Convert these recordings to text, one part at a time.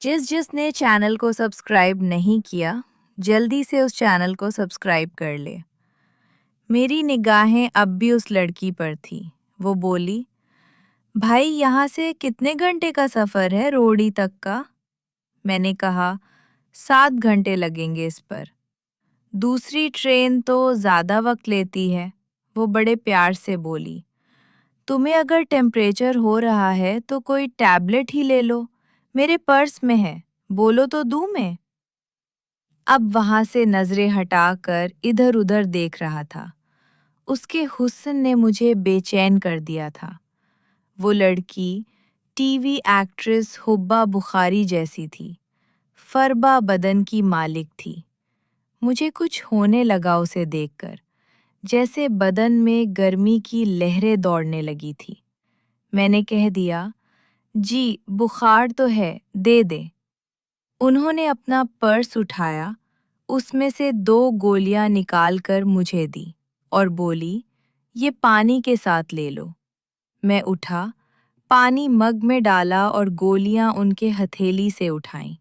जिस ने चैनल को सब्सक्राइब नहीं किया, जल्दी से उस चैनल को सब्सक्राइब कर ले। मेरी निगाहें अब भी उस लड़की पर थी। वो बोली, भाई यहाँ से कितने घंटे का सफ़र है रोड़ी तक का? मैंने कहा, 7 घंटे लगेंगे इस पर। दूसरी ट्रेन तो ज़्यादा वक्त लेती है। वो बड़े प्यार से बोली, तुम्हें अगर टेम्परेचर हो रहा है तो कोई टैबलेट ही ले लो, मेरे पर्स में है, बोलो तो दूँ मैं? अब वहां से नजरें हटाकर इधर-उधर देख रहा था। उसके हुस्न ने मुझे बेचैन कर दिया था। वो लड़की टीवी एक्ट्रेस हुब्बा बुखारी जैसी थी। फरबा बदन की मालिक थी। मुझे कुछ होने लगा उसे देखकर, जैसे बदन में गर्मी की लहरें दौड़ने लगी थी। मैंने कह दिया, जी बुखार तो है, दे दे। उन्होंने अपना पर्स उठाया, उसमें से 2 गोलियां निकालकर मुझे दी और बोली, ये पानी के साथ ले लो। मैं उठा, पानी मग में डाला और गोलियां उनके हथेली से उठाईं।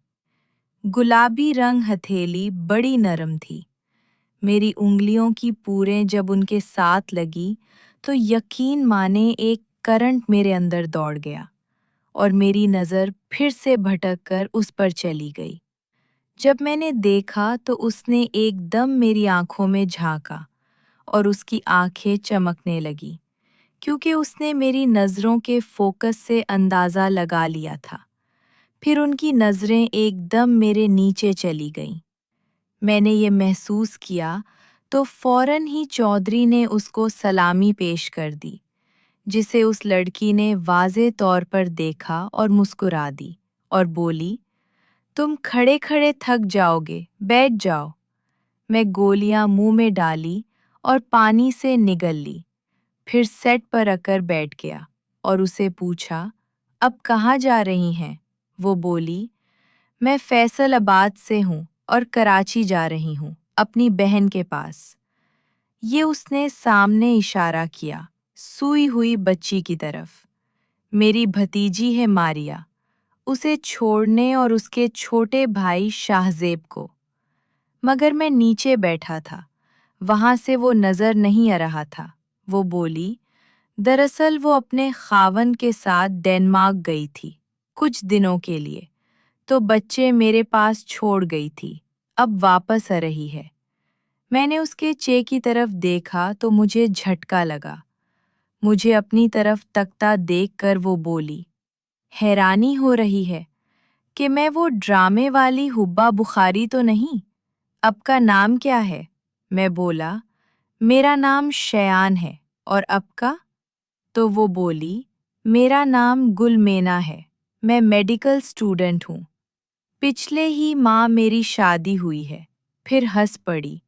गुलाबी रंग हथेली बड़ी नरम थी। मेरी उंगलियों की पूरें जब उनके साथ लगी तो यकीन माने एक करंट मेरे अंदर दौड़ गया और मेरी नज़र फिर से भटक कर उस पर चली गई। जब मैंने देखा तो उसने एकदम मेरी आंखों में झांका और उसकी आंखें चमकने लगी, क्योंकि उसने मेरी नज़रों के फोकस से अंदाज़ा लगा लिया था। फिर उनकी नज़रें एकदम मेरे नीचे चली गईं। मैंने ये महसूस किया तो फौरन ही चौधरी ने उसको सलामी पेश कर दी, जिसे उस लड़की ने वाज़े तौर पर देखा और मुस्कुरा दी और बोली, तुम खड़े खड़े थक जाओगे, बैठ जाओ। मैं गोलियां मुंह में डाली और पानी से निगल ली। फिर सेट पर आकर बैठ गया और उसे पूछा, अब कहाँ जा रही हैं? वो बोली, मैं फैसलाबाद से हूँ और कराची जा रही हूँ, अपनी बहन के पास। ये उसने सामने इशारा किया, सूई हुई बच्ची की तरफ। मेरी भतीजी है मारिया, उसे छोड़ने और उसके छोटे भाई शाहजेब को। मगर मैं नीचे बैठा था, वहां से वो नजर नहीं आ रहा था। वो बोली, दरअसल वो अपने खावन के साथ डेनमार्क गई थी कुछ दिनों के लिए, तो बच्चे मेरे पास छोड़ गई थी, अब वापस आ रही है। मैंने उसके चे की तरफ देखा तो मुझे झटका लगा। मुझे अपनी तरफ तकता देखकर वो बोली, हैरानी हो रही है कि मैं वो ड्रामे वाली हुब्बा बुखारी तो नहीं। आपका नाम क्या है? मैं बोला, मेरा नाम शयान है। और आपका? तो वो बोली, मेरा नाम गुलमेना है, मैं मेडिकल स्टूडेंट हूँ। पिछले ही माह मेरी शादी हुई है। फिर हंस पड़ी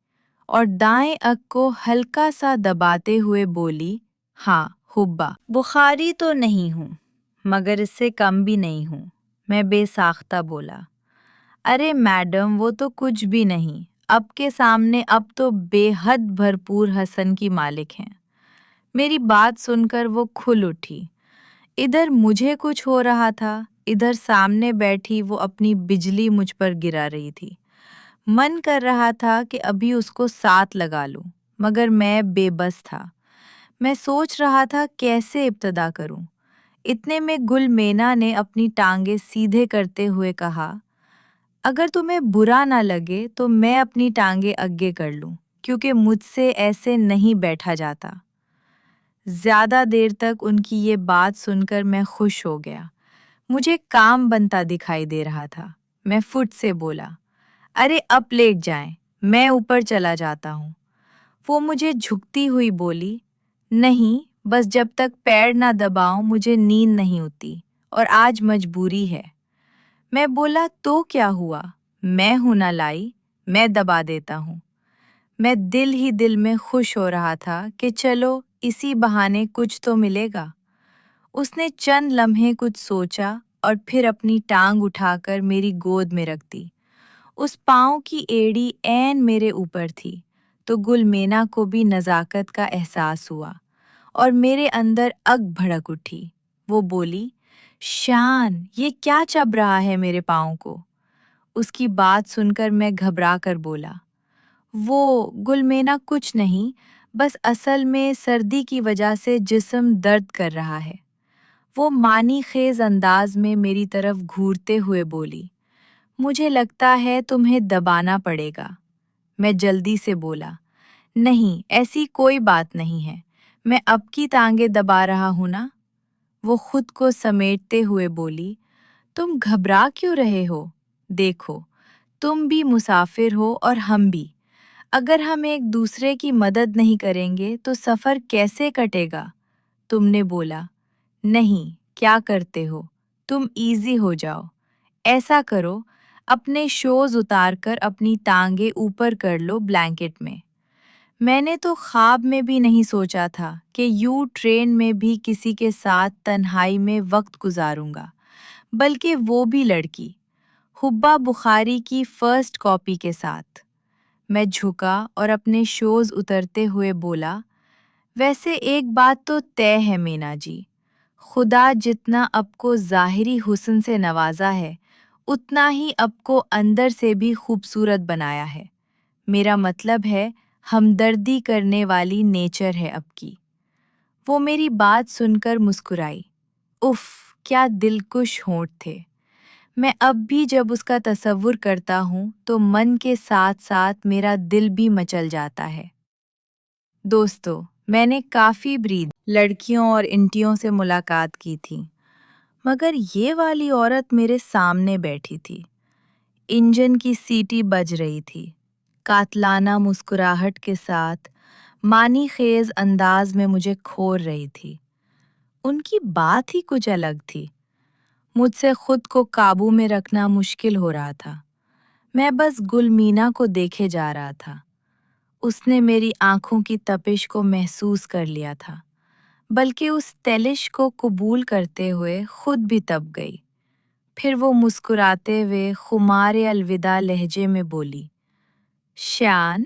और दाएं अक को हल्का सा दबाते हुए बोली, हाँ हुब्बा बुखारी तो नहीं हूँ, मगर इससे कम भी नहीं हूँ। मैं बेसाख्ता बोला, अरे मैडम वो तो कुछ भी नहीं, अब के सामने अब तो बेहद भरपूर हसन की मालिक हैं। मेरी बात सुनकर वो खुल उठी। इधर मुझे कुछ हो रहा था, इधर सामने बैठी वो अपनी बिजली मुझ पर गिरा रही थी। मन कर रहा था कि अभी उसको साथ लगा लूं, मगर मैं बेबस था। मैं सोच रहा था कैसे इब्तदा करूं। इतने में गुलमेना ने अपनी टांगे सीधे करते हुए कहा, अगर तुम्हें बुरा ना लगे तो मैं अपनी टांगे आगे कर लूं, क्योंकि मुझसे ऐसे नहीं बैठा जाता। ज्यादा देर तक उनकी ये बात सुनकर मैं खुश हो गया। मुझे काम बनता दिखाई दे रहा था। मैं फुट से बोला, अरे अब लेट जाएं, मैं ऊपर चला जाता हूँ। वो मुझे झुकती हुई बोली, नहीं, बस जब तक पैर ना दबाऊं मुझे नींद नहीं होती और आज मजबूरी है। मैं बोला, तो क्या हुआ, मैं हूं ना लाई, मैं दबा देता हूँ। मैं दिल ही दिल में खुश हो रहा था कि चलो इसी बहाने कुछ तो मिलेगा। उसने चंद लम्हे कुछ सोचा और फिर अपनी टांग उठाकर मेरी गोद में रख दी। उस पाँव की एड़ी ऐन मेरे ऊपर थी, तो गुलमेना को भी नज़ाकत का एहसास हुआ और मेरे अंदर अग भड़क उठी। वो बोली, شان، یہ کیا چب رہا ہے میرے پاؤں کو؟ اس کی بات سن کر میں گھبرا کر بولا، وہ گلمینا کچھ نہیں، بس اصل میں سردی کی وجہ سے جسم درد کر رہا ہے۔ وہ معنی خیز انداز میں میری طرف گھورتے ہوئے بولی، مجھے لگتا ہے تمہیں دبانا پڑے گا۔ میں جلدی سے بولا، نہیں، ایسی کوئی بات نہیں ہے، میں اب کی ٹانگیں دبا رہا ہوں نا۔ وہ خود کو سمیٹتے ہوئے بولی، تم گھبرا کیوں رہے ہو؟ دیکھو، تم بھی مسافر ہو اور ہم بھی۔ اگر ہم ایک دوسرے کی مدد نہیں کریں گے تو سفر کیسے کٹے گا؟ تم نے بولا، نہیں، کیا کرتے ہو؟ تم ایزی ہو جاؤ۔ ایسا کرو، اپنے شوز اتار کر اپنی ٹانگیں اوپر کر لو بلینکٹ میں۔ میں نے تو خواب میں بھی نہیں سوچا تھا کہ یوں ٹرین میں بھی کسی کے ساتھ تنہائی میں وقت گزاروں گا، بلکہ وہ بھی لڑکی، حبہ بخاری کی فرسٹ کاپی کے ساتھ۔ میں جھکا اور اپنے شوز اترتے ہوئے بولا، ویسے ایک بات تو طے ہے مینا جی، خدا جتنا اب کو ظاہری حسن سے نوازا ہے، اتنا ہی اب کو اندر سے بھی خوبصورت بنایا ہے۔ میرا مطلب ہے ہمدردی کرنے والی نیچر ہے اب کی۔ وہ میری بات سن کر مسکرائی۔ اف، کیا دلکش ہونٹ تھے! میں اب بھی جب اس کا تصور کرتا ہوں تو من کے ساتھ ساتھ میرا دل بھی مچل جاتا ہے۔ دوستو، میں نے کافی برید لڑکیوں اور انٹیوں سے ملاقات کی تھی، مگر یہ والی عورت میرے سامنے بیٹھی تھی۔ انجن کی سیٹی بج رہی تھی، قاتلانہ مسکراہٹ کے ساتھ معنی خیز انداز میں مجھے کھور رہی تھی۔ ان کی بات ہی کچھ الگ تھی۔ مجھ سے خود کو قابو میں رکھنا مشکل ہو رہا تھا۔ میں بس گلمینا کو دیکھے جا رہا تھا۔ اس نے میری آنکھوں کی تپش کو محسوس کر لیا تھا، بلکہ اس تلش کو قبول کرتے ہوئے خود بھی تپ گئی۔ پھر وہ مسکراتے ہوئے خمار الوداع لہجے میں بولی، شان،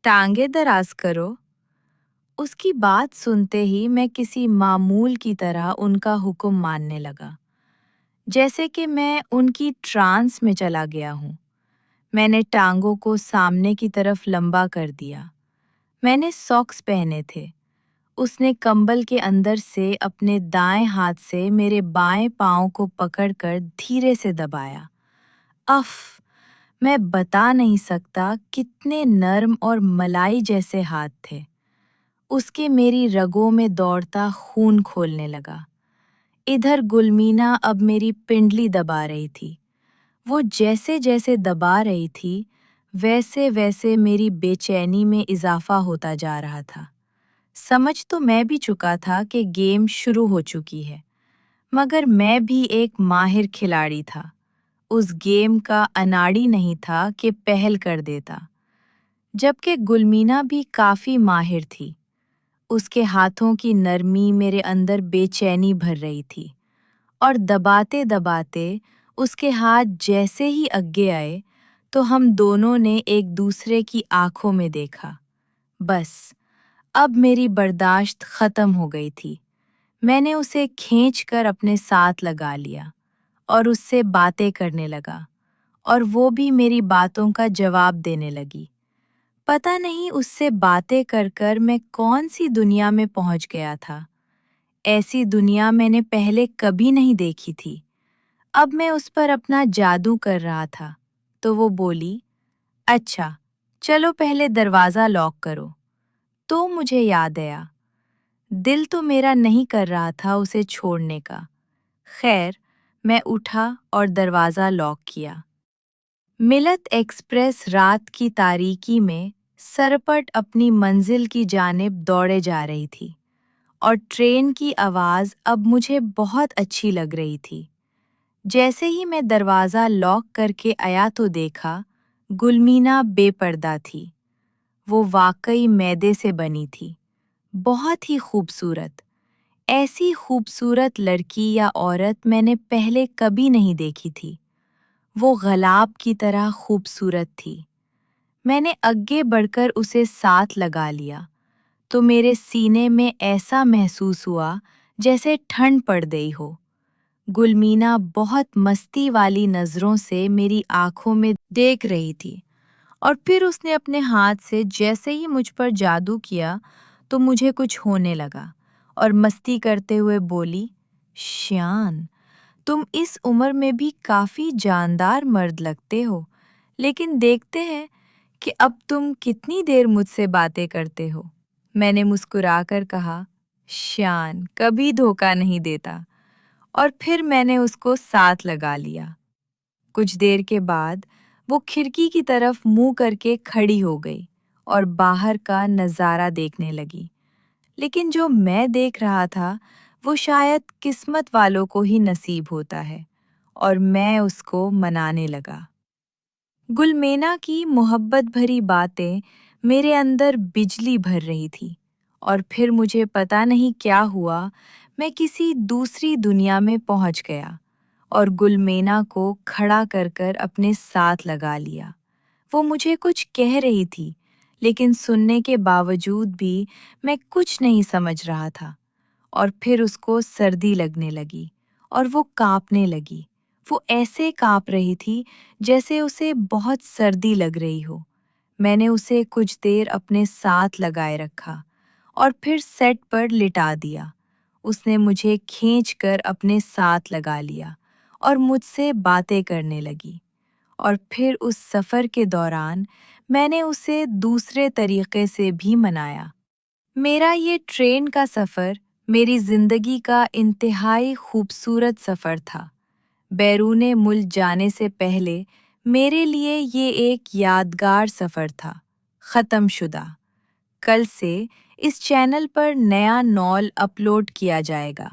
ٹانگیں دراز کرو۔ اس کی بات سنتے ہی میں کسی معمول کی طرح ان کا حکم ماننے لگا، جیسے کہ میں ان کی ٹرانس میں چلا گیا ہوں۔ میں نے ٹانگوں کو سامنے کی طرف لمبا کر دیا۔ میں نے ساکس پہنے تھے۔ اس نے کمبل کے اندر سے اپنے دائیں ہاتھ سے میرے بائیں پاؤں کو پکڑ کر دھیرے سے دبایا۔ اف، میں بتا نہیں سکتا کتنے نرم اور ملائی جیسے ہاتھ تھے۔ اس کے میری رگوں میں دوڑتا خون کھولنے لگا۔ ادھر گلمینا اب میری پنڈلی دبا رہی تھی۔ وہ جیسے جیسے دبا رہی تھی، ویسے ویسے میری بے چینی میں اضافہ ہوتا جا رہا تھا۔ سمجھ تو میں بھی چکا تھا کہ گیم شروع ہو چکی ہے، مگر میں بھی ایک ماہر کھلاڑی تھا۔ اس گیم کا اناڑی نہیں تھا کہ پہل کر دیتا، جبکہ گلمینا بھی کافی ماہر تھی۔ اس کے ہاتھوں کی نرمی میرے اندر بے چینی بھر رہی تھی، اور دباتے دباتے اس کے ہاتھ جیسے ہی اگے آئے تو ہم دونوں نے ایک دوسرے کی آنکھوں میں دیکھا۔ بس، اب میری برداشت ختم ہو گئی تھی۔ میں نے اسے کھینچ کر اپنے ساتھ لگا لیا اور اس سے باتیں کرنے لگا، اور وہ بھی میری باتوں کا جواب دینے لگی۔ پتہ نہیں اس سے باتیں کر کر میں کون سی دنیا میں پہنچ گیا تھا۔ ایسی دنیا میں نے پہلے کبھی نہیں دیکھی تھی۔ اب میں اس پر اپنا جادو کر رہا تھا، تو وہ بولی، اچھا، چلو پہلے دروازہ لاک کرو۔ تو مجھے یاد آیا، دل تو میرا نہیں کر رہا تھا اسے چھوڑنے کا۔ خیر، میں اٹھا اور دروازہ لاک کیا۔ ملت ایکسپریس رات کی تاریکی میں سرپٹ اپنی منزل کی جانب دوڑے جا رہی تھی، اور ٹرین کی آواز اب مجھے بہت اچھی لگ رہی تھی۔ جیسے ہی میں دروازہ لاک کر کے آیا تو دیکھا گلمینا بے پردہ تھی۔ وہ واقعی میدے سے بنی تھی، بہت ہی خوبصورت۔ ایسی خوبصورت لڑکی یا عورت میں نے پہلے کبھی نہیں دیکھی تھی۔ وہ غلاب کی طرح خوبصورت تھی۔ میں نے آگے بڑھ کر اسے ساتھ لگا لیا تو میرے سینے میں ایسا محسوس ہوا جیسے ٹھنڈ پڑ گئی ہو۔ गुलमीना बहुत मस्ती वाली नज़रों से मेरी आंखों में देख रही थी और फिर उसने अपने हाथ से जैसे ही मुझ पर जादू किया तो मुझे कुछ होने लगा और मस्ती करते हुए बोली, श्यान, तुम इस उम्र में भी काफ़ी जानदार मर्द लगते हो, लेकिन देखते हैं कि अब तुम कितनी देर मुझसे बातें करते हो। मैंने मुस्कुराकर कहा, श्यान कभी धोखा नहीं देता, और फिर मैंने उसको साथ लगा लिया। कुछ देर के बाद वो खिड़की की तरफ मुंह करके खड़ी हो गई और बाहर का नज़ारा देखने लगी। लेकिन जो मैं देख रहा था वो शायद किस्मत वालों को ही नसीब होता है, और मैं उसको मनाने लगा। गुलमेना की मोहब्बत भरी बातें मेरे अंदर बिजली भर रही थी, और फिर मुझे पता नहीं क्या हुआ, मैं किसी दूसरी दुनिया में पहुंच गया और गुलमेना को खड़ा कर कर अपने साथ लगा लिया। वो मुझे कुछ कह रही थी, लेकिन सुनने के बावजूद भी मैं कुछ नहीं समझ रहा था। और फिर उसको सर्दी लगने लगी और वो काँपने लगी। वो ऐसे काँप रही थी जैसे उसे बहुत सर्दी लग रही हो। मैंने उसे कुछ देर अपने साथ लगाए रखा और फिर सेट पर लिटा दिया। उसने मुझे खींचकर अपने साथ लगा लिया और मुझसे बातें करने लगी। और फिर उस सफ़र के दौरान मैंने उसे दूसरे तरीके से भी मनाया। मेरा ये ट्रेन का सफ़र मेरी ज़िंदगी का इंतहाई खूबसूरत सफ़र था। बैरूने मुल्क जाने से पहले मेरे लिए ये एक यादगार सफ़र था, ख़त्मशुदा। कल से इस चैनल पर नया नॉल अपलोड किया जाएगा।